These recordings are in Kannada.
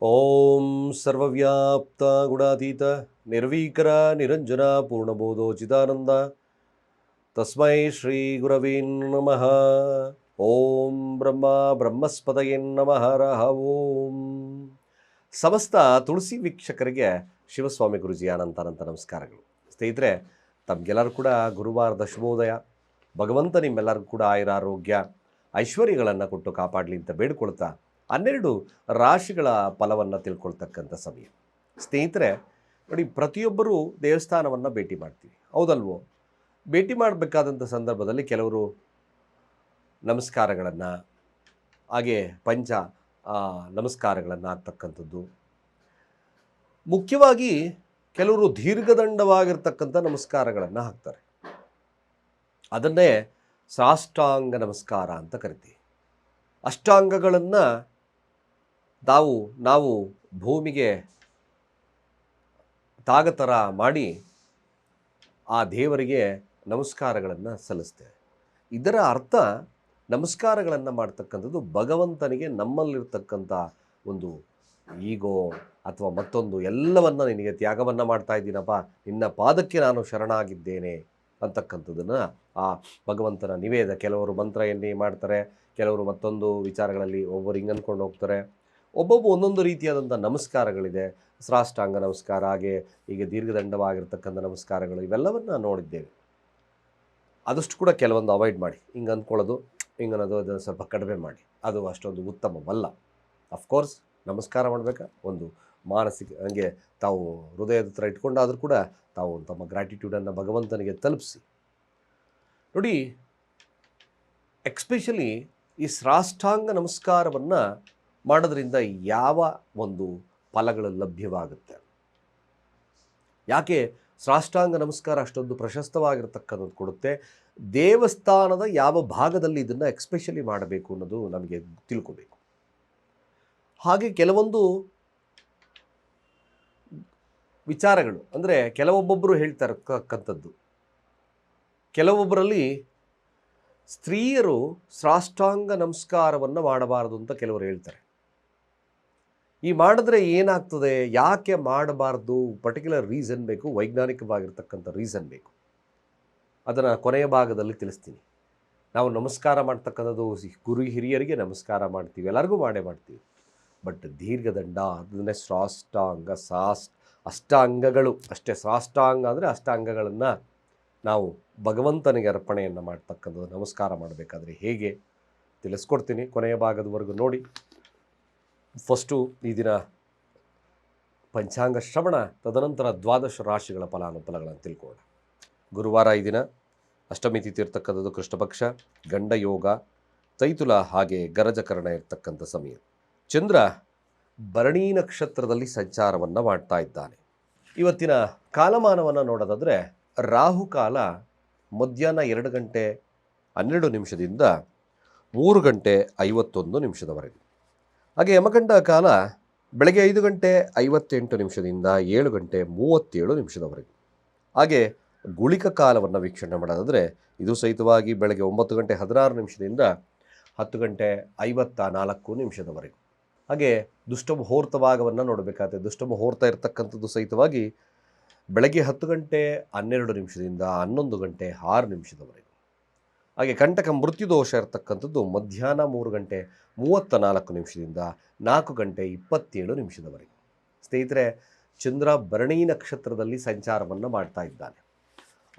ಓಂ ಸರ್ವವ್ಯಾಪ್ತ ಗುಣಾತೀತ ನಿರ್ವೀಕರ ನಿರಂಜನ ಪೂರ್ಣಬೋಧೋ ಚಿದಾನಂದ ತಸ್ಮೈ ಶ್ರೀ ಗುರವೇ ನಮಃ. ಓಂ ಬ್ರಹ್ಮಸ್ಪತಯೇ ನಮಃ. ಓಂ ಸಮಸ್ತ ತುಳಸಿ ವೀಕ್ಷಕರಿಗೆ ಶಿವಸ್ವಾಮಿ ಗುರುಜಿ ಅನಂತ ನಮಸ್ಕಾರಗಳು. ಸ್ನೇಹಿತರೆ, ತಮಗೆಲ್ಲರೂ ಕೂಡ ಗುರುವಾರದ ಶುಭೋದಯ. ಭಗವಂತ ನಿಮ್ಮೆಲ್ಲರಿಗೂ ಕೂಡ ಆಯುರಾರೋಗ್ಯ ಐಶ್ವರ್ಯಗಳನ್ನು ಕೊಟ್ಟು ಕಾಪಾಡಲಿ ಅಂತ ಬೇಡ್ಕೊಳ್ತಾ 12 ರಾಶಿಗಳ ಫಲವನ್ನು ತಿಳ್ಕೊಳ್ತಕ್ಕಂಥ ಸಮಯ. ಸ್ನೇಹಿತರೆ ನೋಡಿ, ಪ್ರತಿಯೊಬ್ಬರೂ ದೇವಸ್ಥಾನವನ್ನು ಭೇಟಿ ಮಾಡ್ತೀವಿ, ಹೌದಲ್ವೋ? ಭೇಟಿ ಮಾಡಬೇಕಾದಂಥ ಸಂದರ್ಭದಲ್ಲಿ ಕೆಲವರು ನಮಸ್ಕಾರಗಳನ್ನು, ಹಾಗೆ ಪಂಚ ನಮಸ್ಕಾರಗಳನ್ನು ಆಗ್ತಕ್ಕಂಥದ್ದು. ಮುಖ್ಯವಾಗಿ ಕೆಲವರು ದೀರ್ಘದಂಡವಾಗಿರ್ತಕ್ಕಂಥ ನಮಸ್ಕಾರಗಳನ್ನು ಹಾಕ್ತಾರೆ. ಅದನ್ನೇ ಸಾಷ್ಟಾಂಗ ನಮಸ್ಕಾರ ಅಂತ ಕರಿತೀವಿ. ಅಷ್ಟಾಂಗಗಳನ್ನು ನಾವು ಭೂಮಿಗೆ ತಾಗತರ ಮಾಡಿ ಆ ದೇವರಿಗೆ ನಮಸ್ಕಾರಗಳನ್ನು ಸಲ್ಲಿಸ್ತೇವೆ. ಇದರ ಅರ್ಥ, ನಮಸ್ಕಾರಗಳನ್ನು ಮಾಡ್ತಕ್ಕಂಥದ್ದು ಭಗವಂತನಿಗೆ ನಮ್ಮಲ್ಲಿರ್ತಕ್ಕಂಥ ಒಂದು ಈಗೋ ಅಥವಾ ಮತ್ತೊಂದು ಎಲ್ಲವನ್ನ ನಿನಗೆ ತ್ಯಾಗವನ್ನು ಮಾಡ್ತಾ ಇದ್ದೀನಪ್ಪ, ನಿನ್ನ ಪಾದಕ್ಕೆ ನಾನು ಶರಣಾಗಿದ್ದೇನೆ ಅಂತಕ್ಕಂಥದ್ದನ್ನು ಆ ಭಗವಂತನ ನಿವೇದ. ಕೆಲವರು ಮಂತ್ರ ಎಣ್ಣೆ ಮಾಡ್ತಾರೆ, ಕೆಲವರು ಮತ್ತೊಂದು ವಿಚಾರಗಳಲ್ಲಿ ಒಬ್ಬರು ಹಿಂಗೆ ಅಂದ್ಕೊಂಡು ಹೋಗ್ತಾರೆ. ಒಬ್ಬೊಬ್ಬ ಒಂದೊಂದು ರೀತಿಯಾದಂಥ ನಮಸ್ಕಾರಗಳಿದೆ. ಸಾಷ್ಟಾಂಗ ನಮಸ್ಕಾರ, ಹಾಗೆ ಹೀಗೆ ದೀರ್ಘದಂಡವಾಗಿರ್ತಕ್ಕಂಥ ನಮಸ್ಕಾರಗಳು, ಇವೆಲ್ಲವನ್ನು ನೋಡಿದ್ದೇವೆ. ಆದಷ್ಟು ಕೂಡ ಕೆಲವೊಂದು ಅವಾಯ್ಡ್ ಮಾಡಿ. ಹಿಂಗೆ ಅಂದ್ಕೊಳ್ಳೋದು, ಹಿಂಗನ್ನೋದು ಅದನ್ನು ಸ್ವಲ್ಪ ಕಡಿಮೆ ಮಾಡಿ. ಅದು ಅಷ್ಟೊಂದು ಉತ್ತಮವಲ್ಲ. ಅಫ್ಕೋರ್ಸ್ ನಮಸ್ಕಾರ ಮಾಡಬೇಕಾ, ಒಂದು ಮಾನಸಿಕ ಹಂಗೆ ತಾವು ಹೃದಯದ ಹತ್ರ ಇಟ್ಕೊಂಡಾದರೂ ಕೂಡ ತಾವು ತಮ್ಮ ಗ್ರ್ಯಾಟಿಟ್ಯೂಡನ್ನು ಭಗವಂತನಿಗೆ ತಲುಪಿಸಿ. ನೋಡಿ, ಎಕ್ಸ್ಪೆಷಲಿ ಈ ಸಾಷ್ಟಾಂಗ ನಮಸ್ಕಾರವನ್ನು ಮಾಡೋದ್ರಿಂದ ಯಾವ ಒಂದು ಫಲಗಳು ಲಭ್ಯವಾಗುತ್ತೆ? ಯಾಕೆ ಸಾಷ್ಟಾಂಗ ನಮಸ್ಕಾರ ಅಷ್ಟೊಂದು ಪ್ರಶಸ್ತವಾಗಿರ್ತಕ್ಕಂಥದ್ದು ಕೊಡುತ್ತೆ? ದೇವಸ್ಥಾನದ ಯಾವ ಭಾಗದಲ್ಲಿ ಇದನ್ನು ಎಕ್ಸ್ಪೆಷಲಿ ಮಾಡಬೇಕು ಅನ್ನೋದು ನಮಗೆ ತಿಳ್ಕೋಬೇಕು. ಹಾಗೆ ಕೆಲವೊಂದು ವಿಚಾರಗಳು ಅಂದರೆ ಕೆಲವೊಬ್ಬೊಬ್ಬರು ಹೇಳ್ತಾ ಇರತಕ್ಕಂಥದ್ದು, ಕೆಲವೊಬ್ಬರಲ್ಲಿ ಸ್ತ್ರೀಯರು ಸಾಷ್ಟಾಂಗ ನಮಸ್ಕಾರವನ್ನು ಮಾಡಬಾರದು ಅಂತ ಕೆಲವರು ಹೇಳ್ತಾರೆ. ಈ ಮಾಡಿದ್ರೆ ಏನಾಗ್ತದೆ, ಯಾಕೆ ಮಾಡಬಾರ್ದು, ಪರ್ಟಿಕ್ಯುಲರ್ ರೀಸನ್ ಬೇಕು, ವೈಜ್ಞಾನಿಕವಾಗಿರ್ತಕ್ಕಂಥ ರೀಸನ್ ಬೇಕು. ಅದನ್ನು ಕೊನೆಯ ಭಾಗದಲ್ಲಿ ತಿಳಿಸ್ತೀನಿ. ನಾವು ನಮಸ್ಕಾರ ಮಾಡ್ತಕ್ಕಂಥದ್ದು ಗುರು ಹಿರಿಯರಿಗೆ ನಮಸ್ಕಾರ ಮಾಡ್ತೀವಿ, ಎಲ್ಲರಿಗೂ ಮಾಡ್ತೀವಿ. ಬಟ್ ದೀರ್ಘದಂಡ, ಅದನ್ನೇ ಸಾಷ್ಟಾಂಗ, ಅಷ್ಟಾಂಗಗಳು ಅಷ್ಟೇ. ಸಾಷ್ಟಾಂಗ ಅಂದರೆ ಅಷ್ಟಾಂಗಗಳನ್ನು ನಾವು ಭಗವಂತನಿಗೆ ಅರ್ಪಣೆಯನ್ನು ಮಾಡ್ತಕ್ಕಂಥದ್ದು. ನಮಸ್ಕಾರ ಮಾಡಬೇಕಾದ್ರೆ ಹೇಗೆ ತಿಳಿಸ್ಕೊಡ್ತೀನಿ, ಕೊನೆಯ ಭಾಗದವರೆಗೂ ನೋಡಿ. ಫಸ್ಟು ಈ ದಿನ ಪಂಚಾಂಗ ಶ್ರವಣ, ತದನಂತರ 12 ರಾಶಿಗಳ ಫಲಾನುಫಲಗಳನ್ನು ತಿಳ್ಕೊಳ್ಳೋಣ. ಗುರುವಾರ ಈ ದಿನ ಅಷ್ಟಮಿ ತಿಥಿ ಇರ್ತಕ್ಕಂಥದ್ದು, ಕೃಷ್ಣಪಕ್ಷ, ಗಂಡ ಯೋಗ, ತೈತುಲ ಹಾಗೆ ಗರಜಕರಣ ಇರ್ತಕ್ಕಂಥ ಸಮಯ. ಚಂದ್ರ ಭರಣಿ ನಕ್ಷತ್ರದಲ್ಲಿ ಸಂಚಾರವನ್ನು ಮಾಡ್ತಾ ಇದ್ದಾನೆ. ಇವತ್ತಿನ ಕಾಲಮಾನವನ್ನು ನೋಡೋದಾದರೆ, ರಾಹುಕಾಲ ಮಧ್ಯಾಹ್ನ 2 ಗಂಟೆ 12 ನಿಮಿಷದಿಂದ 3 ಗಂಟೆ 51 ನಿಮಿಷದವರೆಗೆ. ಹಾಗೆ ಯಮಗಂಡ ಕಾಲ ಬೆಳಗ್ಗೆ 5 ಗಂಟೆ 58 ನಿಮಿಷದಿಂದ 7 ಗಂಟೆ 37 ನಿಮಿಷದವರೆಗೆ. ಹಾಗೆ ಗುಳಿಕ ಕಾಲವನ್ನು ವೀಕ್ಷಣೆ ಮಾಡೋದಾದರೆ, ಇದು ಸಹಿತವಾಗಿ ಬೆಳಗ್ಗೆ 9 ಗಂಟೆ 16 ನಿಮಿಷದಿಂದ 10 ಗಂಟೆ 54 ನಿಮಿಷದವರೆಗೆ. ಹಾಗೆ ದುಷ್ಟ ಮುಹೂರ್ತ ಭಾಗವನ್ನು ನೋಡಬೇಕಾದ್ರೆ, ದುಷ್ಟ ಮುಹೂರ್ತ ಇರತಕ್ಕಂಥದ್ದು ಸಹಿತವಾಗಿ ಬೆಳಗ್ಗೆ 10 ಗಂಟೆ 12 ನಿಮಿಷದಿಂದ 11 ಗಂಟೆ 6 ನಿಮಿಷದವರೆಗೆ. ಹಾಗೆ ಕಂಟಕ ಮೃತ್ಯುದೋಷ ಇರತಕ್ಕಂಥದ್ದು ಮಧ್ಯಾಹ್ನ 3 ಗಂಟೆ 34 ನಿಮಿಷದಿಂದ 4 ಗಂಟೆ 27 ನಿಮಿಷದವರೆಗೆ. ಸ್ನೇಹಿತರೆ, ಚಂದ್ರ ಭರಣಿ ನಕ್ಷತ್ರದಲ್ಲಿ ಸಂಚಾರವನ್ನು ಮಾಡ್ತಾ ಇದ್ದಾನೆ.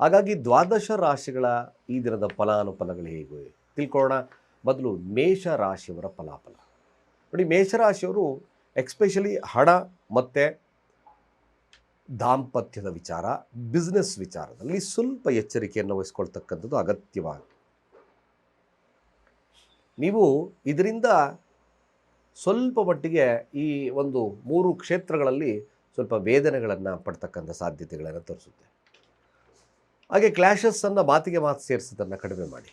ಹಾಗಾಗಿ 12 ರಾಶಿಗಳ ಈ ದಿನದ ಫಲಾನುಫಲಗಳು ಹೇಗೆ ತಿಳ್ಕೊಳ್ಳೋಣ. ಮೊದಲು ಮೇಷರಾಶಿಯವರ ಫಲಾಫಲ ನೋಡಿ. ಮೇಷರಾಶಿಯವರು ಎಕ್ಸ್ಪೆಷಲಿ ಹಣ ಮತ್ತು ದಾಂಪತ್ಯದ ವಿಚಾರ, ಬಿಸ್ನೆಸ್ ವಿಚಾರದಲ್ಲಿ ಸ್ವಲ್ಪ ಎಚ್ಚರಿಕೆಯನ್ನು ವಹಿಸ್ಕೊಳ್ತಕ್ಕಂಥದ್ದು ಅಗತ್ಯವಾಗಿದೆ. ನೀವು ಇದರಿಂದ ಸ್ವಲ್ಪ ಮಟ್ಟಿಗೆ ಈ ಒಂದು 3 ಕ್ಷೇತ್ರಗಳಲ್ಲಿ ಸ್ವಲ್ಪ ವೇದನೆಗಳನ್ನು ಪಡ್ತಕ್ಕಂಥ ಸಾಧ್ಯತೆಗಳನ್ನು ತೋರಿಸುತ್ತೆ. ಹಾಗೆ ಕ್ಲ್ಯಾಶಸ್ಸನ್ನು ಮಾತಿಗೆ ಮಾತು ಸೇರಿಸೋದನ್ನು ಕಡಿಮೆ ಮಾಡಿ.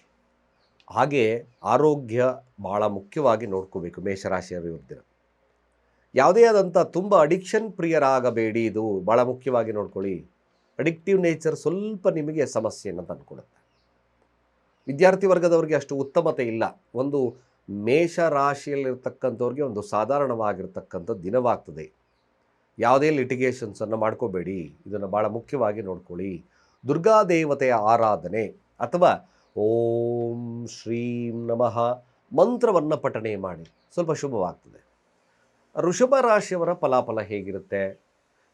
ಹಾಗೆ ಆರೋಗ್ಯ ಭಾಳ ಮುಖ್ಯವಾಗಿ ನೋಡ್ಕೋಬೇಕು ಮೇಷರಾಶಿಯವರು ಇವ್ರ. ಯಾವುದೇ ಆದಂಥ ತುಂಬ ಅಡಿಕ್ಷನ್ ಪ್ರಿಯರಾಗಬೇಡಿ, ಇದು ಭಾಳ ಮುಖ್ಯವಾಗಿ ನೋಡ್ಕೊಳ್ಳಿ. ಅಡಿಕ್ಟಿವ್ ನೇಚರ್ ಸ್ವಲ್ಪ ನಿಮಗೆ ಸಮಸ್ಯೆಯನ್ನು ತಂದುಕೊಡುತ್ತೆ. ವಿದ್ಯಾರ್ಥಿ ವರ್ಗದವರಿಗೆ ಅಷ್ಟು ಉತ್ತಮತೆ ಇಲ್ಲ. ಒಂದು ಮೇಷ ರಾಶಿಯಲ್ಲಿರ್ತಕ್ಕಂಥವ್ರಿಗೆ ಒಂದು ಸಾಧಾರಣವಾಗಿರ್ತಕ್ಕಂಥ ದಿನವಾಗ್ತದೆ. ಯಾವುದೇ ಲಿಟಿಗೇಷನ್ಸನ್ನು ಮಾಡ್ಕೋಬೇಡಿ, ಇದನ್ನು ಭಾಳ ಮುಖ್ಯವಾಗಿ ನೋಡ್ಕೊಳ್ಳಿ. ದುರ್ಗಾ ದೇವತೆಯ ಆರಾಧನೆ ಅಥವಾ ಓಂ ಶ್ರೀಂ ನಮಃ ಮಂತ್ರವನ್ನು ಪಠಣೆ ಮಾಡಿ, ಸ್ವಲ್ಪ ಶುಭವಾಗ್ತದೆ. ವೃಷಭ ರಾಶಿಯವರ ಫಲಾಫಲ ಹೇಗಿರುತ್ತೆ?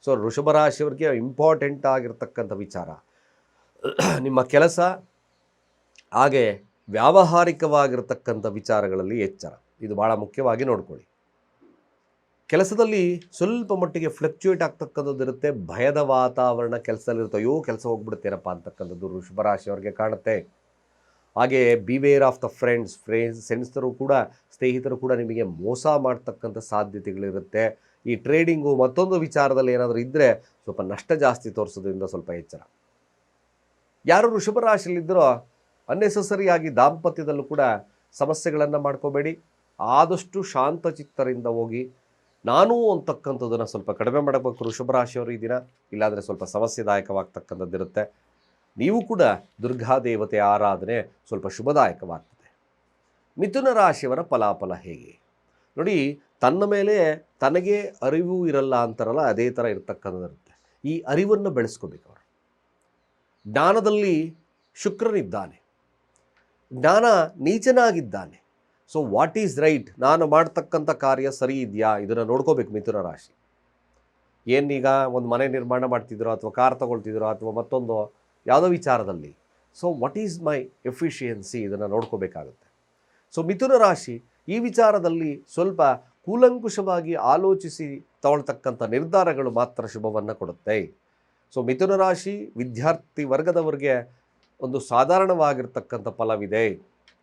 ಸೊ ವೃಷಭ ರಾಶಿಯವರಿಗೆ ಇಂಪಾರ್ಟೆಂಟ್ ಆಗಿರ್ತಕ್ಕಂಥ ವಿಚಾರ ನಿಮ್ಮ ಕೆಲಸ, ಹಾಗೆ ವ್ಯಾವಹಾರಿಕವಾಗಿರ್ತಕ್ಕಂಥ ವಿಚಾರಗಳಲ್ಲಿ ಎಚ್ಚರ. ಇದು ಭಾಳ ಮುಖ್ಯವಾಗಿ ನೋಡ್ಕೊಳ್ಳಿ. ಕೆಲಸದಲ್ಲಿ ಸ್ವಲ್ಪ ಮಟ್ಟಿಗೆ ಫ್ಲಕ್ಚುಯೇಟ್ ಆಗ್ತಕ್ಕಂಥದ್ದು ಇರುತ್ತೆ. ಭಯದ ವಾತಾವರಣ ಕೆಲಸದಲ್ಲಿರುತ್ತೆ. ಅಯ್ಯೋ ಕೆಲಸ ಹೋಗ್ಬಿಡುತ್ತೇನಪ್ಪ ಅಂತಕ್ಕಂಥದ್ದು ವೃಷಭ ರಾಶಿಯವರಿಗೆ ಕಾಣುತ್ತೆ. ಹಾಗೆ ಬಿವೇರ್ ಆಫ್ ದ ಫ್ರೆಂಡ್ಸರು ಕೂಡ, ಸ್ನೇಹಿತರು ಕೂಡ ನಿಮಗೆ ಮೋಸ ಮಾಡ್ತಕ್ಕಂಥ ಸಾಧ್ಯತೆಗಳಿರುತ್ತೆ. ಈ ಟ್ರೇಡಿಂಗು ಮತ್ತೊಂದು ವಿಚಾರದಲ್ಲಿ ಏನಾದರೂ ಇದ್ದರೆ ಸ್ವಲ್ಪ ನಷ್ಟ ಜಾಸ್ತಿ ತೋರಿಸೋದ್ರಿಂದ ಸ್ವಲ್ಪ ಎಚ್ಚರ. ಯಾರು ವೃಷಭ ರಾಶಿಯಲ್ಲಿದ್ದರೋ ಅನ್ನೆಸೆಸರಿಯಾಗಿ ದಾಂಪತ್ಯದಲ್ಲೂ ಕೂಡ ಸಮಸ್ಯೆಗಳನ್ನು ಮಾಡ್ಕೋಬೇಡಿ. ಆದಷ್ಟು ಶಾಂತಚಿತ್ತರಿಂದ ಹೋಗಿ. ನಾನು ಅಂತಕ್ಕಂಥದ್ದನ್ನು ಸ್ವಲ್ಪ ಕಡಿಮೆ ಮಾಡಬೇಕು ವೃಷಭ ರಾಶಿಯವರು ಈ ದಿನ, ಇಲ್ಲಾಂದರೆ ಸ್ವಲ್ಪ ಸಮಸ್ಯೆದಾಯಕವಾಗ್ತಕ್ಕಂಥದ್ದಿರುತ್ತೆ. ನೀವು ಕೂಡ ದುರ್ಗಾದೇವತೆಯ ಆರಾಧನೆ ಸ್ವಲ್ಪ ಶುಭದಾಯಕವಾಗ್ತದೆ. ಮಿಥುನ ರಾಶಿಯವರ ಫಲಾಫಲ ಹೇಗೆ ನೋಡಿ. ತನ್ನ ಮೇಲೆ ತನಗೆ ಅರಿವು ಇರಲ್ಲ ಅಂತಾರಲ್ಲ, ಅದೇ ಥರ ಇರ್ತಕ್ಕಂಥದ್ದಿರುತ್ತೆ. ಈ ಅರಿವನ್ನು ಬೆಳೆಸ್ಕೋಬೇಕು ಅವರು. ಜ್ಞಾನದಲ್ಲಿ ಶುಕ್ರನಿದ್ದಾನೆ, ಜ್ಞಾನ ನೀಚನಾಗಿದ್ದಾನೆ. ಸೊ ವಾಟ್ ಈಸ್ ರೈಟ್, ನಾನು ಮಾಡ್ತಕ್ಕಂಥ ಕಾರ್ಯ ಸರಿ ಇದೆಯಾ, ಇದನ್ನು ನೋಡ್ಕೋಬೇಕು ಮಿಥುನ ರಾಶಿ. ಏನೀಗ ಒಂದು ಮನೆ ನಿರ್ಮಾಣ ಮಾಡ್ತಿದ್ರೋ ಅಥವಾ ಕಾರ್ ತಗೊಳ್ತಿದ್ರೋ ಅಥವಾ ಮತ್ತೊಂದು ಯಾವುದೋ ವಿಚಾರದಲ್ಲಿ, so what is my efficiency, ಇದನ್ನು ನೋಡ್ಕೋಬೇಕಾಗುತ್ತೆ. ಸೊ ಮಿಥುನ ರಾಶಿ ಈ ವಿಚಾರದಲ್ಲಿ ಸ್ವಲ್ಪ ಕೂಲಂಕುಷವಾಗಿ ಆಲೋಚಿಸಿ ತಗೊಳ್ತಕ್ಕಂಥ ನಿರ್ಧಾರಗಳು ಮಾತ್ರ ಶುಭವನ್ನು ಕೊಡುತ್ತೆ. ಸೊ ಮಿಥುನ ರಾಶಿ ವಿದ್ಯಾರ್ಥಿ ವರ್ಗದವರಿಗೆ ಒಂದು ಸಾಧಾರಣವಾಗಿರ್ತಕ್ಕಂಥ ಫಲವಿದೆ.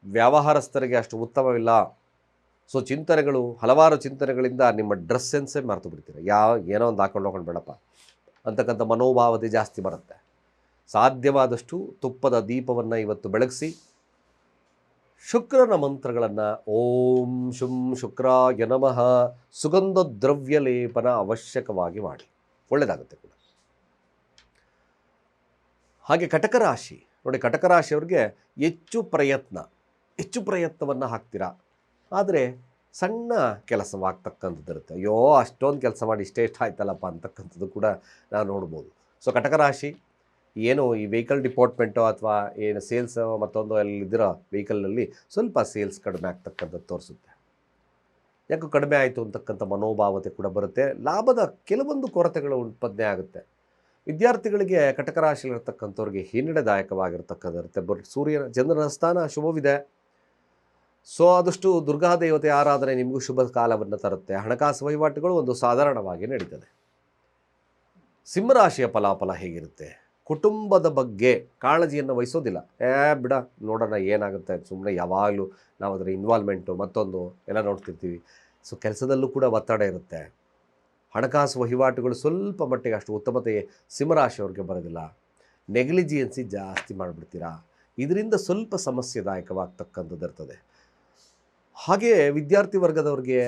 ವ್ಯವಹಾರಸ್ಥರಿಗೆ ಅಷ್ಟು ಉತ್ತಮವಿಲ್ಲ. ಸೊ ಚಿಂತನೆಗಳು, ಹಲವಾರು ಚಿಂತನೆಗಳಿಂದ ನಿಮ್ಮ ಡ್ರೆಸ್ ಸೆನ್ಸೇ ಮರೆತು ಬಿಡ್ತೀರ. ಏನೋ ಒಂದು ಹಾಕೊಂಡು ಹೋಗೋಣ ಬೇಡಪ್ಪ ಅಂತಕ್ಕಂಥ ಮನೋಭಾವತೆ ಜಾಸ್ತಿ ಬರುತ್ತೆ. ಸಾಧ್ಯವಾದಷ್ಟು ತುಪ್ಪದ ದೀಪವನ್ನು ಇವತ್ತು ಬೆಳಗಿಸಿ ಶುಕ್ರನ ಮಂತ್ರಗಳನ್ನು ಓಂ ಶುಂ ಶುಕ್ರಾಯ ನಮಃ ಸುಗಂಧ ದ್ರವ್ಯ ಲೇಪನ ಅವಶ್ಯಕವಾಗಿ ಮಾಡಿ, ಒಳ್ಳೆಯದಾಗುತ್ತೆ ಕೂಡ. ಹಾಗೆ ಕಟಕ ರಾಶಿ ನೋಡಿ, ಕಟಕ ರಾಶಿಯವ್ರಿಗೆ ಹೆಚ್ಚು ಪ್ರಯತ್ನವನ್ನು ಹಾಕ್ತೀರಾ, ಆದರೆ ಸಣ್ಣ ಕೆಲಸವಾಗ್ತಕ್ಕಂಥದ್ದಿರುತ್ತೆ. ಅಯ್ಯೋ ಅಷ್ಟೊಂದು ಕೆಲಸ ಮಾಡಿ ಇಷ್ಟೇ ಆಯ್ತಲ್ಲಪ್ಪ ಅಂತಕ್ಕಂಥದ್ದು ಕೂಡ ನಾವು ನೋಡ್ಬೋದು. ಸೊ ಕಟಕ ರಾಶಿ ಏನು ಈ ವೆಹಿಕಲ್ ಡಿಪಾರ್ಟ್ಮೆಂಟು ಅಥವಾ ಏನು ಸೇಲ್ಸ್ ಮತ್ತೊಂದು ಎಲ್ಲಿದ್ದೀರೋ ವೆಹಿಕಲ್ನಲ್ಲಿ ಸ್ವಲ್ಪ ಸೇಲ್ಸ್ ಕಡಿಮೆ ಆಗ್ತಕ್ಕಂಥದ್ದು ತೋರಿಸುತ್ತೆ. ಯಾಕೋ ಕಡಿಮೆ ಆಯಿತು ಅಂತಕ್ಕಂಥ ಮನೋಭಾವತೆ ಕೂಡ ಬರುತ್ತೆ. ಲಾಭದ ಕೆಲವೊಂದು ಕೊರತೆಗಳು ಉತ್ಪನ್ನ ಆಗುತ್ತೆ. ವಿದ್ಯಾರ್ಥಿಗಳಿಗೆ ಕಟಕ ರಾಶಿಯಲ್ಲಿರ್ತಕ್ಕಂಥವ್ರಿಗೆ ಹಿನ್ನಡೆದಾಯಕವಾಗಿರ್ತಕ್ಕಂಥಿರುತ್ತೆ. ಚಂದ್ರನ ಸ್ಥಾನ ಶುಭವಿದೆ. ಸೊ ಆದಷ್ಟು ದುರ್ಗಾದೇವತೆ ಆರಾಧನೆ ನಿಮಗೂ ಶುಭ ಕಾಲವನ್ನು ತರುತ್ತೆ. ಹಣಕಾಸು ವಹಿವಾಟುಗಳು ಒಂದು ಸಾಧಾರಣವಾಗಿ ನಡೀತದೆ. ಸಿಂಹರಾಶಿಯ ಫಲಾಫಲ ಹೇಗಿರುತ್ತೆ? ಕುಟುಂಬದ ಬಗ್ಗೆ ಕಾಳಜಿಯನ್ನು ವಹಿಸೋದಿಲ್ಲ. ಬಿಡ ನೋಡೋಣ ಏನಾಗುತ್ತೆ, ಸುಮ್ಮನೆ ಯಾವಾಗಲೂ ನಾವು ಅದರ ಇನ್ವಾಲ್ವ್ಮೆಂಟು ಮತ್ತೊಂದು ಎಲ್ಲ ನೋಡ್ತಿರ್ತೀವಿ. ಸೊ ಕೆಲಸದಲ್ಲೂ ಕೂಡ ಒತ್ತಡ ಇರುತ್ತೆ. ಹಣಕಾಸು ವಹಿವಾಟುಗಳು ಸ್ವಲ್ಪ ಮಟ್ಟಿಗೆ ಅಷ್ಟು ಉತ್ತಮತೆ ಸಿಂಹರಾಶಿಯವ್ರಿಗೆ ಬರೋದಿಲ್ಲ. ನೆಗ್ಲಿಜಿಯನ್ಸಿ ಜಾಸ್ತಿ ಮಾಡಿಬಿಡ್ತೀರಾ. ಇದರಿಂದ ಸ್ವಲ್ಪ ಸಮಸ್ಯೆದಾಯಕವಾಗ್ತಕ್ಕಂಥದ್ದು ಇರ್ತದೆ. ಹಾಗೆ ವಿದ್ಯಾರ್ಥಿ ವರ್ಗದವ್ರಿಗೆ,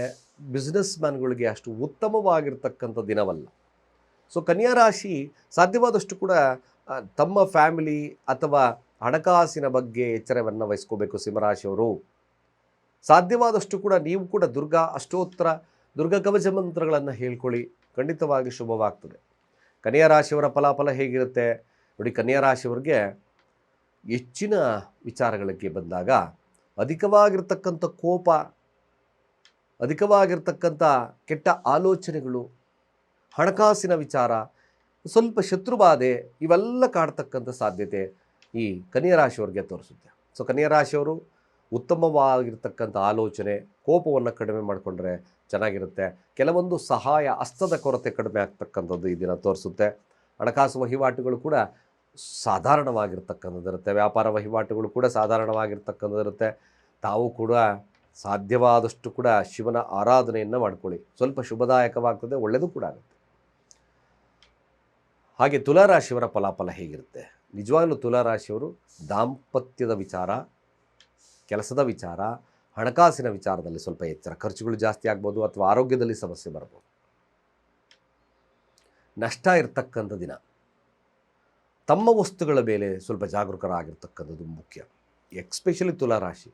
ಬಿಸ್ನೆಸ್ ಮ್ಯಾನ್ಗಳಿಗೆ ಅಷ್ಟು ಉತ್ತಮವಾಗಿರ್ತಕ್ಕಂಥ ದಿನವಲ್ಲ. ಸೊ ಕನ್ಯಾ ರಾಶಿ ಸಾಧ್ಯವಾದಷ್ಟು ಕೂಡ ತಮ್ಮ ಫ್ಯಾಮಿಲಿ ಅಥವಾ ಹಣಕಾಸಿನ ಬಗ್ಗೆ ಎಚ್ಚರವನ್ನು ವಹಿಸ್ಕೋಬೇಕು. ಸಿಂಹರಾಶಿಯವರು ಸಾಧ್ಯವಾದಷ್ಟು ಕೂಡ ನೀವು ಕೂಡ ದುರ್ಗಾ ಅಷ್ಟೋತ್ತರ, ದುರ್ಗಾ ಕವಚ ಮಂತ್ರಗಳನ್ನು ಹೇಳ್ಕೊಳ್ಳಿ, ಖಂಡಿತವಾಗಿ ಶುಭವಾಗ್ತದೆ. ಕನ್ಯಾ ರಾಶಿಯವರ ಫಲಾಫಲ ಹೇಗಿರುತ್ತೆ ನೋಡಿ. ಕನ್ಯಾ ರಾಶಿಯವರಿಗೆ ಹೆಚ್ಚಿನ ವಿಚಾರಗಳಿಗೆ ಬಂದಾಗ ಅಧಿಕವಾಗಿರ್ತಕ್ಕಂಥ ಕೋಪ, ಅಧಿಕವಾಗಿರ್ತಕ್ಕಂಥ ಕೆಟ್ಟ ಆಲೋಚನೆಗಳು, ಹಣಕಾಸಿನ ವಿಚಾರ, ಸ್ವಲ್ಪ ಶತ್ರುಬಾಧೆ ಇವೆಲ್ಲ ಕಾಡ್ತಕ್ಕಂಥ ಸಾಧ್ಯತೆ ಈ ಕನ್ಯಾ ರಾಶಿಯವ್ರಿಗೆ ತೋರಿಸುತ್ತೆ. ಸೊ ಕನ್ಯಾ ರಾಶಿಯವರು ಉತ್ತಮವಾಗಿರ್ತಕ್ಕಂಥ ಆಲೋಚನೆ, ಕೋಪವನ್ನು ಕಡಿಮೆ ಮಾಡಿಕೊಂಡ್ರೆ ಚೆನ್ನಾಗಿರುತ್ತೆ. ಕೆಲವೊಂದು ಸಹಾಯ ಹಸ್ತದ ಕೊರತೆ ಕಡಿಮೆ ಆಗ್ತಕ್ಕಂಥದ್ದು ಈ ದಿನ ತೋರಿಸುತ್ತೆ. ಹಣಕಾಸು ವಹಿವಾಟುಗಳು ಕೂಡ ಸಾಧಾರಣವಾಗಿರ್ತಕ್ಕಂಥದ್ದಿರುತ್ತೆ. ವ್ಯಾಪಾರ ವಹಿವಾಟುಗಳು ಕೂಡ ಸಾಧಾರಣವಾಗಿರ್ತಕ್ಕಂಥದ್ದಿರುತ್ತೆ. ತಾವು ಕೂಡ ಸಾಧ್ಯವಾದಷ್ಟು ಕೂಡ ಶಿವನ ಆರಾಧನೆಯನ್ನು ಮಾಡ್ಕೊಳ್ಳಿ, ಸ್ವಲ್ಪ ಶುಭದಾಯಕವಾಗ್ತದೆ, ಒಳ್ಳೆಯದು ಕೂಡ ಆಗುತ್ತೆ. ಹಾಗೆ ತುಲಾರಾಶಿಯವರ ಫಲಾಫಲ ಹೇಗಿರುತ್ತೆ? ನಿಜವಾಗಲೂ ತುಲಾರಾಶಿಯವರು ದಾಂಪತ್ಯದ ವಿಚಾರ, ಕೆಲಸದ ವಿಚಾರ, ಹಣಕಾಸಿನ ವಿಚಾರದಲ್ಲಿ ಸ್ವಲ್ಪ ಎಚ್ಚರ. ಖರ್ಚುಗಳು ಜಾಸ್ತಿ ಆಗ್ಬೋದು ಅಥವಾ ಆರೋಗ್ಯದಲ್ಲಿ ಸಮಸ್ಯೆ ಬರ್ಬೋದು. ನಷ್ಟ ಇರ್ತಕ್ಕಂಥ ದಿನ. ತಮ್ಮ ವಸ್ತುಗಳ ಮೇಲೆ ಸ್ವಲ್ಪ ಜಾಗರೂಕರಾಗಿರ್ತಕ್ಕಂಥದ್ದು ಮುಖ್ಯ. ಎಕ್ಸ್ಪೆಷಲಿ ತುಲಾರಾಶಿ.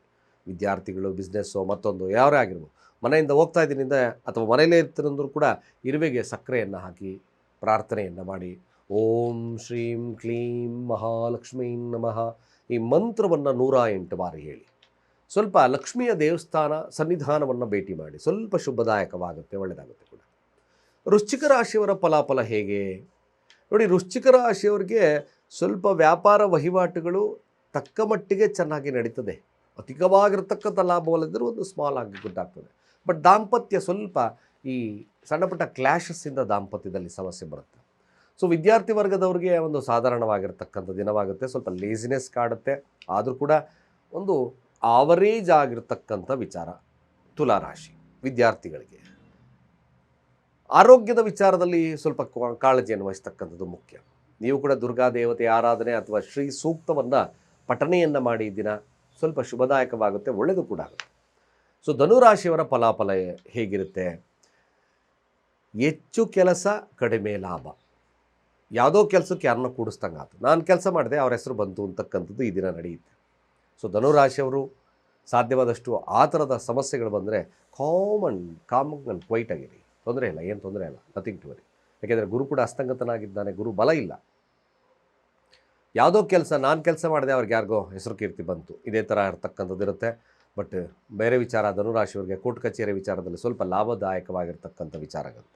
ವಿದ್ಯಾರ್ಥಿಗಳು, ಬಿಸ್ನೆಸ್ಸೋ ಮತ್ತೊಂದು ಯಾರೇ ಆಗಿರ್ಬೋದು, ಮನೆಯಿಂದ ಹೋಗ್ತಾ ಇದ್ದೀನಿಂದ ಅಥವಾ ಮನೆಯಲ್ಲೇ ಇರ್ತೀರಂದ್ರೂ ಕೂಡ ಇರುವೆಗೆ ಸಕ್ಕರೆಯನ್ನು ಹಾಕಿ ಪ್ರಾರ್ಥನೆಯನ್ನು ಮಾಡಿ ಓಂ ಶ್ರೀಂ ಕ್ಲೀಂ ಮಹಾಲಕ್ಷ್ಮೀ ನಮಃ ಈ ಮಂತ್ರವನ್ನು 108 ಬಾರಿ ಹೇಳಿ. ಸ್ವಲ್ಪ ಲಕ್ಷ್ಮಿಯ ದೇವಸ್ಥಾನ ಸನ್ನಿಧಾನವನ್ನು ಭೇಟಿ ಮಾಡಿ, ಸ್ವಲ್ಪ ಶುಭದಾಯಕವಾಗುತ್ತೆ, ಒಳ್ಳೆಯದಾಗುತ್ತೆ ಕೂಡ. ವೃಶ್ಚಿಕ ರಾಶಿಯವರ ಫಲಾಫಲ ಹೇಗೆ ನೋಡಿ. ವೃಶ್ಚಿಕ ರಾಶಿಯವರಿಗೆ ಸ್ವಲ್ಪ ವ್ಯಾಪಾರ ವಹಿವಾಟುಗಳು ತಕ್ಕ ಮಟ್ಟಿಗೆ ಚೆನ್ನಾಗಿ ನಡೀತದೆ. ಅಧಿಕವಾಗಿರ್ತಕ್ಕಂಥ ಲಾಭವಲ್ಲದಿದ್ದರೂ ಒಂದು ಸ್ಮಾಲ್ ಆಗಿ ಗುಡ್ಡಾಗ್ತದೆ. ಬಟ್ ದಾಂಪತ್ಯ ಸ್ವಲ್ಪ ಈ ಸಣ್ಣ ಪುಟ್ಟ ಕ್ಲ್ಯಾಶಸ್ಸಿಂದ ದಾಂಪತ್ಯದಲ್ಲಿ ಸಮಸ್ಯೆ ಬರುತ್ತೆ. ಸೊ ವಿದ್ಯಾರ್ಥಿ ವರ್ಗದವ್ರಿಗೆ ಒಂದು ಸಾಧಾರಣವಾಗಿರ್ತಕ್ಕಂಥ ದಿನವಾಗುತ್ತೆ. ಸ್ವಲ್ಪ ಲೇಸಿನೆಸ್ ಕಾಡುತ್ತೆ, ಆದರೂ ಕೂಡ ಒಂದು ಆವರೇಜ್ ಆಗಿರ್ತಕ್ಕಂಥ ವಿಚಾರ. ತುಲಾರಾಶಿ ವಿದ್ಯಾರ್ಥಿಗಳಿಗೆ ಆರೋಗ್ಯದ ವಿಚಾರದಲ್ಲಿ ಸ್ವಲ್ಪ ಕಾಳಜಿಯನ್ನು ವಹಿಸ್ತಕ್ಕಂಥದ್ದು ಮುಖ್ಯ. ನೀವು ಕೂಡ ದುರ್ಗಾ ದೇವತೆ ಆರಾಧನೆ ಅಥವಾ ಶ್ರೀ ಸೂಕ್ತವನ್ನು ಪಠನೆಯನ್ನು ಮಾಡಿ ದಿನ ಸ್ವಲ್ಪ ಶುಭದಾಯಕವಾಗುತ್ತೆ, ಒಳ್ಳೆಯದು ಕೂಡ ಆಗುತ್ತೆ. ಸೊ ಧನುರಾಶಿಯವರ ಫಲಾಫಲ ಹೇಗಿರುತ್ತೆ? ಹೆಚ್ಚು ಕೆಲಸ ಕಡಿಮೆ ಲಾಭ. ಯಾವುದೋ ಕೆಲಸಕ್ಕೆ ಯಾರನ್ನ ಕೂಡಿಸ್ದಂಗೆ ಆಯ್ತು, ನಾನು ಕೆಲಸ ಮಾಡಿದೆ ಅವ್ರ ಹೆಸರು ಬಂತು ಅಂತಕ್ಕಂಥದ್ದು ಈ ದಿನ ನಡೆಯುತ್ತೆ. ಸೊ ಧನುರಾಶಿಯವರು ಸಾಧ್ಯವಾದಷ್ಟು ಆ ಥರದ ಸಮಸ್ಯೆಗಳು ಬಂದರೆ ಕಾಮ್ ಆ್ಯಂಡ್ ಕ್ವೈಟ್ ಆಗಿರಿ, ತೊಂದರೆ ಇಲ್ಲ, ಏನು ತೊಂದರೆ ಇಲ್ಲ, ನಥಿಂಗ್ ಟು ವರಿ. ಯಾಕೆಂದರೆ ಗುರು ಕೂಡ ಅಸ್ತಂಗತನಾಗಿದ್ದಾನೆ, ಗುರು ಬಲ ಇಲ್ಲ. ಯಾವುದೋ ಕೆಲಸ ನಾನು ಕೆಲಸ ಮಾಡಿದೆ ಅವ್ರಿಗೆ ಯಾರಿಗೋ ಹೆಸರು ಕೀರ್ತಿ ಬಂತು, ಇದೇ ಥರ ಇರ್ತಕ್ಕಂಥದ್ದು ಇರುತ್ತೆ. ಬಟ್ ಬೇರೆ ವಿಚಾರ ಧನುರಾಶಿಯವರಿಗೆ ಕೋರ್ಟ್ ಕಚೇರಿ ವಿಚಾರದಲ್ಲಿ ಸ್ವಲ್ಪ ಲಾಭದಾಯಕವಾಗಿರ್ತಕ್ಕಂಥ ವಿಚಾರಗಳು.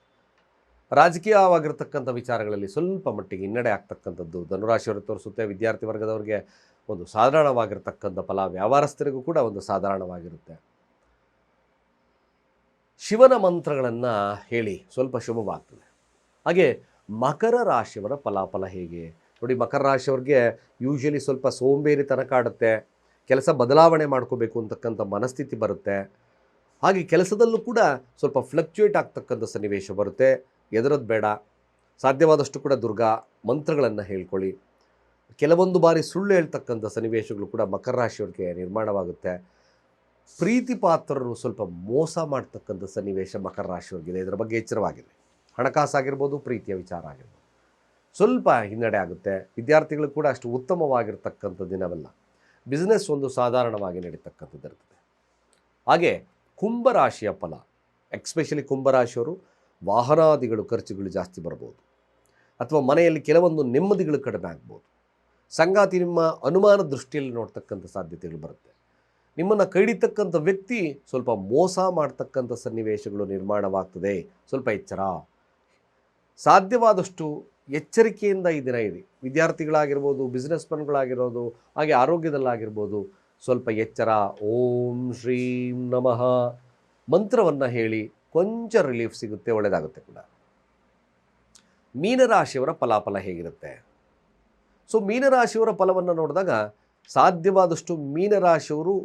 ರಾಜಕೀಯವಾಗಿರ್ತಕ್ಕಂಥ ವಿಚಾರಗಳಲ್ಲಿ ಸ್ವಲ್ಪ ಮಟ್ಟಿಗೆ ಹಿನ್ನಡೆ ಆಗ್ತಕ್ಕಂಥದ್ದು ಧನುರಾಶಿಯವರು ತೋರಿಸುತ್ತೆ. ವಿದ್ಯಾರ್ಥಿ ವರ್ಗದವರಿಗೆ ಒಂದು ಸಾಧಾರಣವಾಗಿರ್ತಕ್ಕಂಥ ಫಲ, ವ್ಯವಹಾರಸ್ಥರಿಗೂ ಕೂಡ ಒಂದು ಸಾಧಾರಣವಾಗಿರುತ್ತೆ. ಶಿವನ ಮಂತ್ರಗಳನ್ನು ಹೇಳಿ ಸ್ವಲ್ಪ ಶುಭವಾಗ್ತದೆ. ಹಾಗೆ ಮಕರ ರಾಶಿಯವರ ಫಲಾಫಲ ಹೇಗೆ ನೋಡಿ. ಮಕರ ರಾಶಿಯವ್ರಿಗೆ ಯೂಶಲಿ ಸ್ವಲ್ಪ ಸೋಂಬೇರಿತನ ಕಾಡುತ್ತೆ, ಕೆಲಸ ಬದಲಾವಣೆ ಮಾಡ್ಕೋಬೇಕು ಅಂತಕ್ಕಂಥ ಮನಸ್ಥಿತಿ ಬರುತ್ತೆ. ಹಾಗೆ ಕೆಲಸದಲ್ಲೂ ಕೂಡ ಸ್ವಲ್ಪ ಫ್ಲಕ್ಚುಯೇಟ್ ಆಗ್ತಕ್ಕಂಥ ಸನ್ನಿವೇಶ ಬರುತ್ತೆ. ಎದುರೋದು ಬೇಡ, ಸಾಧ್ಯವಾದಷ್ಟು ಕೂಡ ದುರ್ಗಾ ಮಂತ್ರಗಳನ್ನು ಹೇಳ್ಕೊಳ್ಳಿ. ಕೆಲವೊಂದು ಬಾರಿ ಸುಳ್ಳು ಹೇಳ್ತಕ್ಕಂಥ ಸನ್ನಿವೇಶಗಳು ಕೂಡ ಮಕರ ರಾಶಿಯವ್ರಿಗೆ ನಿರ್ಮಾಣವಾಗುತ್ತೆ. ಪ್ರೀತಿ ಪಾತ್ರರು ಸ್ವಲ್ಪ ಮೋಸ ಮಾಡ್ತಕ್ಕಂಥ ಸನ್ನಿವೇಶ ಮಕರ ರಾಶಿಯವ್ರಿಗಿದೆ, ಇದರ ಬಗ್ಗೆ ಎಚ್ಚರವಾಗಿದೆ. ಹಣಕಾಸಾಗಿರ್ಬೋದು, ಪ್ರೀತಿಯ ವಿಚಾರ ಆಗಿರ್ಬೋದು, ಸ್ವಲ್ಪ ಹಿನ್ನಡೆ ಆಗುತ್ತೆ. ವಿದ್ಯಾರ್ಥಿಗಳು ಕೂಡ ಅಷ್ಟು ಉತ್ತಮವಾಗಿರ್ತಕ್ಕಂಥ ದಿನವಲ್ಲ. ಬಿಸ್ನೆಸ್ ಒಂದು ಸಾಧಾರಣವಾಗಿ ನಡೀತಕ್ಕಂಥದ್ದು ಇರ್ತದೆ. ಹಾಗೆ ಕುಂಭರಾಶಿಯ ಫಲ, ಎಕ್ಸ್ಪೆಷಲಿ ಕುಂಭರಾಶಿಯವರು ವಾಹನಾದಿಗಳು ಖರ್ಚುಗಳು ಜಾಸ್ತಿ ಬರ್ಬೋದು, ಅಥವಾ ಮನೆಯಲ್ಲಿ ಕೆಲವೊಂದು ನೆಮ್ಮದಿಗಳು ಕಡಿಮೆ ಆಗ್ಬೋದು. ಸಂಗಾತಿ ನಿಮ್ಮ ಅನುಮಾನ ದೃಷ್ಟಿಯಲ್ಲಿ ನೋಡ್ತಕ್ಕಂಥ ಸಾಧ್ಯತೆಗಳು ಬರುತ್ತೆ. ನಿಮ್ಮನ್ನು ಕೈಡಿತಕ್ಕಂಥ ವ್ಯಕ್ತಿ ಸ್ವಲ್ಪ ಮೋಸ ಮಾಡ್ತಕ್ಕಂಥ ಸನ್ನಿವೇಶಗಳು ನಿರ್ಮಾಣವಾಗ್ತದೆ, ಸ್ವಲ್ಪ ಎಚ್ಚರ. ಸಾಧ್ಯವಾದಷ್ಟು ಎಚ್ಚರಿಕೆಯಿಂದ ಈ ದಿನ ಇರಿ. ವಿದ್ಯಾರ್ಥಿಗಳಾಗಿರ್ಬೋದು, ಬಿಸ್ನೆಸ್ ಮನ್ಗಳಾಗಿರೋದು, ಹಾಗೆ ಆರೋಗ್ಯದಲ್ಲಾಗಿರ್ಬೋದು, ಸ್ವಲ್ಪ ಎಚ್ಚರ. ಓಂ ಶ್ರೀಂ ನಮಃ ಮಂತ್ರವನ್ನು ಹೇಳಿ ಕೊಂಚ ರಿಲೀಫ್ ಸಿಗುತ್ತೆ, ಒಳ್ಳೆಯದಾಗುತ್ತೆ ಕೂಡ. ಮೀನರಾಶಿಯವರ ಫಲಾಫಲ ಹೇಗಿರುತ್ತೆ? ಸೊ ಮೀನರಾಶಿಯವರ ಫಲವನ್ನು ನೋಡಿದಾಗ ಸಾಧ್ಯವಾದಷ್ಟು ಮೀನರಾಶಿಯವರು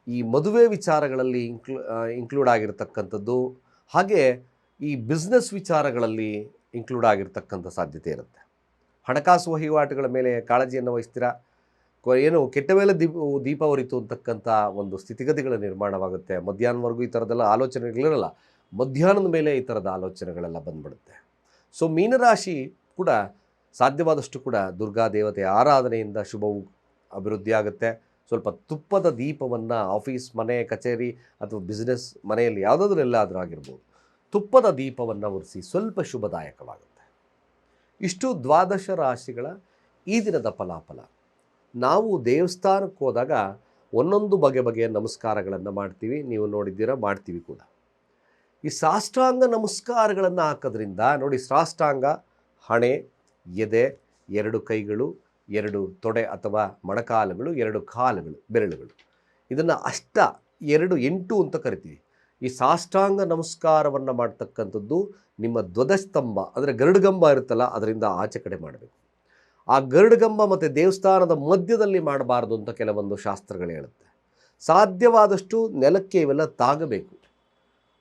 ಈ ಮದುವೆ ವಿಚಾರಗಳಲ್ಲಿ ಇನ್ಕ್ಲೂಡ್ ಆಗಿರ್ತಕ್ಕಂಥದ್ದು, ಹಾಗೆ ಈ ಬಿಸ್ನೆಸ್ ವಿಚಾರಗಳಲ್ಲಿ ಇನ್ಕ್ಲೂಡ್ ಆಗಿರ್ತಕ್ಕಂಥ ಸಾಧ್ಯತೆ ಇರುತ್ತೆ. ಹಣಕಾಸು ವಹಿವಾಟುಗಳ ಮೇಲೆ ಕಾಳಜಿಯನ್ನು ವಹಿಸ್ತೀರಾ. ಏನು ಕೆಟ್ಟ ಮೇಲೆ ದೀಪ ಉರಿತು ಅಂತಕ್ಕಂಥ ಒಂದು ಸ್ಥಿತಿಗತಿಗಳ ನಿರ್ಮಾಣವಾಗುತ್ತೆ. ಮಧ್ಯಾಹ್ನವರೆಗೂ ಈ ಥರದ್ದೆಲ್ಲ ಆಲೋಚನೆಗಳಿರಲ್ಲ, ಮಧ್ಯಾಹ್ನದ ಮೇಲೆ ಈ ಥರದ ಆಲೋಚನೆಗಳೆಲ್ಲ ಬಂದ್ಬಿಡುತ್ತೆ. ಸೊ ಮೀನರಾಶಿ ಕೂಡ ಸಾಧ್ಯವಾದಷ್ಟು ಕೂಡ ದುರ್ಗಾ ದೇವತೆ ಆರಾಧನೆಯಿಂದ ಶುಭವು ಅಭಿವೃದ್ಧಿ ಆಗುತ್ತೆ. ಸ್ವಲ್ಪ ತುಪ್ಪದ ದೀಪವನ್ನು ಆಫೀಸ್, ಮನೆ, ಕಚೇರಿ ಅಥವಾ ಬಿಸ್ನೆಸ್ ಮನೆಯಲ್ಲಿ ಯಾವುದಾದ್ರೂ ಎಲ್ಲಾದರೂ ಆಗಿರ್ಬೋದು, ತುಪ್ಪದ ದೀಪವನ್ನು ಉರಿಸಿ ಸ್ವಲ್ಪ ಶುಭದಾಯಕವಾಗುತ್ತೆ. ಇಷ್ಟು ದ್ವಾದಶ ರಾಶಿಗಳ ಈ ದಿನದ ಫಲಾಫಲ. ನಾವು ದೇವಸ್ಥಾನಕ್ಕೆ ಹೋದಾಗ ಒಂದೊಂದು ಬಗೆಯ ನಮಸ್ಕಾರಗಳನ್ನು ಮಾಡ್ತೀವಿ, ನೀವು ನೋಡಿದ್ದೀರಾ, ಮಾಡ್ತೀವಿ ಕೂಡ. ಈ ಸಾಷ್ಟಾಂಗ ನಮಸ್ಕಾರಗಳನ್ನು ಹಾಕೋದ್ರಿಂದ ನೋಡಿ, ಸಾಷ್ಟಾಂಗ ಹಣೆ, ಎದೆ, 2 ಕೈಗಳು, 2 ತೊಡೆ ಅಥವಾ ಮೊಣಕಾಲುಗಳು, 2 ಕಾಲುಗಳು, ಬೆರಳುಗಳು, ಇದನ್ನು 8 ಅಂತ ಕರಿತೀವಿ. ಈ ಸಾಷ್ಟಾಂಗ ನಮಸ್ಕಾರವನ್ನು ಮಾಡ್ತಕ್ಕಂಥದ್ದು ನಿಮ್ಮ ಧ್ವಜಸ್ತಂಭ ಅಂದರೆ ಗರುಡಗಂಬ ಇರುತ್ತಲ್ಲ, ಅದರಿಂದ ಆಚೆ ಕಡೆ ಮಾಡಬೇಕು. ಆ ಗರುಡಗಂಬ ಮತ್ತು ದೇವಸ್ಥಾನದ ಮಧ್ಯದಲ್ಲಿ ಮಾಡಬಾರ್ದು ಅಂತ ಕೆಲವೊಂದು ಶಾಸ್ತ್ರಗಳು ಹೇಳುತ್ತೆ. ಸಾಧ್ಯವಾದಷ್ಟು ನೆಲಕ್ಕೆ ಇವೆಲ್ಲ ತಾಗಬೇಕು.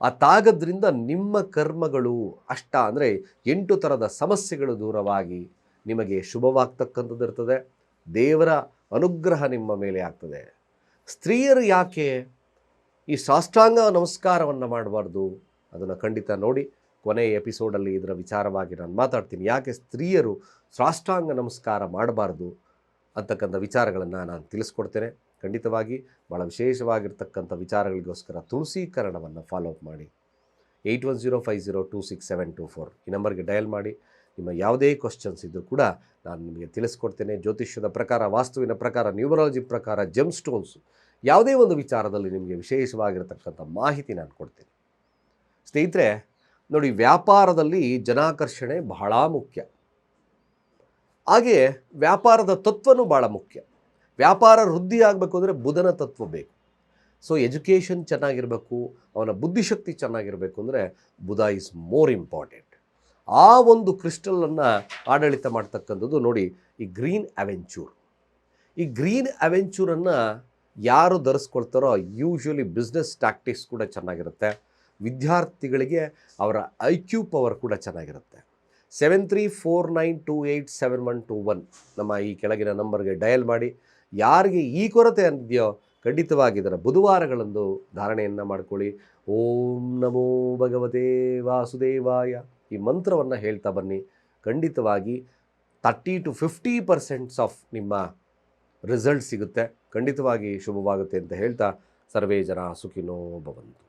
ಆ ತಾಗದ್ರಿಂದ ನಿಮ್ಮ ಕರ್ಮಗಳು ಅಂದರೆ 8 ಥರದ ಸಮಸ್ಯೆಗಳು ದೂರವಾಗಿ ನಿಮಗೆ ಶುಭವಾಗ್ತಕ್ಕಂಥದ್ದು ಇರ್ತದೆ. ದೇವರ ಅನುಗ್ರಹ ನಿಮ್ಮ ಮೇಲೆ ಆಗ್ತದೆ. ಸ್ತ್ರೀಯರು ಯಾಕೆ ಈ ಸಾಷ್ಟಾಂಗ ನಮಸ್ಕಾರವನ್ನು ಮಾಡಬಾರ್ದು ಅದನ್ನು ಖಂಡಿತ ನೋಡಿ. ಕೊನೆಯ ಎಪಿಸೋಡಲ್ಲಿ ಇದರ ವಿಚಾರವಾಗಿ ನಾನು ಮಾತಾಡ್ತೀನಿ. ಯಾಕೆ ಸ್ತ್ರೀಯರು ಸಾಷ್ಟಾಂಗ ನಮಸ್ಕಾರ ಮಾಡಬಾರ್ದು ಅಂತಕ್ಕಂಥ ವಿಚಾರಗಳನ್ನು ನಾನು ತಿಳಿಸ್ಕೊಡ್ತೇನೆ. ಖಂಡಿತವಾಗಿ ಭಾಳ ವಿಶೇಷವಾಗಿರ್ತಕ್ಕಂಥ ವಿಚಾರಗಳಿಗೋಸ್ಕರ ತುಳಸೀಕರಣವನ್ನು ಫಾಲೋ ಅಪ್ ಮಾಡಿ. 8105026724 ಈ ನಂಬರ್ಗೆ ಡಯಲ್ ಮಾಡಿ. ನಿಮ್ಮ ಯಾವುದೇ ಕ್ವಶನ್ಸ್ ಇದ್ದರೂ ಕೂಡ ನಾನು ನಿಮಗೆ ತಿಳಿಸ್ಕೊಡ್ತೇನೆ. ಜ್ಯೋತಿಷ್ಯದ ಪ್ರಕಾರ, ವಾಸ್ತುವಿನ ಪ್ರಕಾರ, ನ್ಯೂಮರಾಲಜಿ ಪ್ರಕಾರ, ಜೆಮ್ ಸ್ಟೋನ್ಸು, ಯಾವುದೇ ಒಂದು ವಿಚಾರದಲ್ಲಿ ನಿಮಗೆ ವಿಶೇಷವಾಗಿರತಕ್ಕಂಥ ಮಾಹಿತಿ ನಾನು ಕೊಡ್ತೇನೆ. ಸ್ನೇಹಿತರೆ ನೋಡಿ, ವ್ಯಾಪಾರದಲ್ಲಿ ಜನಾಕರ್ಷಣೆ ಬಹಳ ಮುಖ್ಯ. ಹಾಗೆಯೇ ವ್ಯಾಪಾರದ ತತ್ವನೂ ಭಾಳ ಮುಖ್ಯ. ವ್ಯಾಪಾರ ವೃದ್ಧಿ ಆಗಬೇಕು ಅಂದರೆ ಬುಧನ ತತ್ವ ಬೇಕು. ಸೊ ಎಜುಕೇಷನ್ ಚೆನ್ನಾಗಿರಬೇಕು, ಅವನ ಬುದ್ಧಿಶಕ್ತಿ ಚೆನ್ನಾಗಿರಬೇಕು ಅಂದರೆ ಬುಧ ಈಸ್ ಮೋರ್ ಇಂಪಾರ್ಟೆಂಟ್. ಆ ಒಂದು ಕ್ರಿಸ್ಟಲನ್ನು ಆಡಳಿತ ಮಾಡ್ತಕ್ಕಂಥದ್ದು ನೋಡಿ ಈ ಗ್ರೀನ್ ಅವೆಂಚೂರ್. ಈ ಗ್ರೀನ್ ಅವೆಂಚೂರನ್ನು ಯಾರು ಧರಿಸ್ಕೊಳ್ತಾರೋ ಯೂಶ್ವಲಿ ಬಿಸ್ನೆಸ್ ಟ್ಯಾಕ್ಟಿಕ್ಸ್ ಕೂಡ ಚೆನ್ನಾಗಿರುತ್ತೆ. ವಿದ್ಯಾರ್ಥಿಗಳಿಗೆ ಅವರ IQ ಪವರ್ ಕೂಡ ಚೆನ್ನಾಗಿರುತ್ತೆ. 7349287121 ನಮ್ಮ ಈ ಕೆಳಗಿನ ನಂಬರ್ಗೆ ಡಯಲ್ ಮಾಡಿ. ಯಾರಿಗೆ ಈ ಕೊರತೆ ಅಂದಿದೆಯೋ ಖಂಡಿತವಾಗಿ ಇದರ ಬುಧವಾರಗಳಂದು ಧಾರಣೆಯನ್ನು ಮಾಡ್ಕೊಳ್ಳಿ. ಓಂ ನಮೋ ಭಗವತೆ ವಾಸುದೇವಾಯ ಈ ಮಂತ್ರವನ್ನು ಹೇಳ್ತಾ ಬನ್ನಿ. ಖಂಡಿತವಾಗಿ 30-50% ಆಫ್ ನಿಮ್ಮ ರಿಸಲ್ಟ್ ಸಿಗುತ್ತೆ. ಖಂಡಿತವಾಗಿ ಶುಭವಾಗುತ್ತೆ ಅಂತ ಹೇಳ್ತಾ ಸರ್ವೇ ಜನ ಸುಖಿನೋ ಭವಂತು.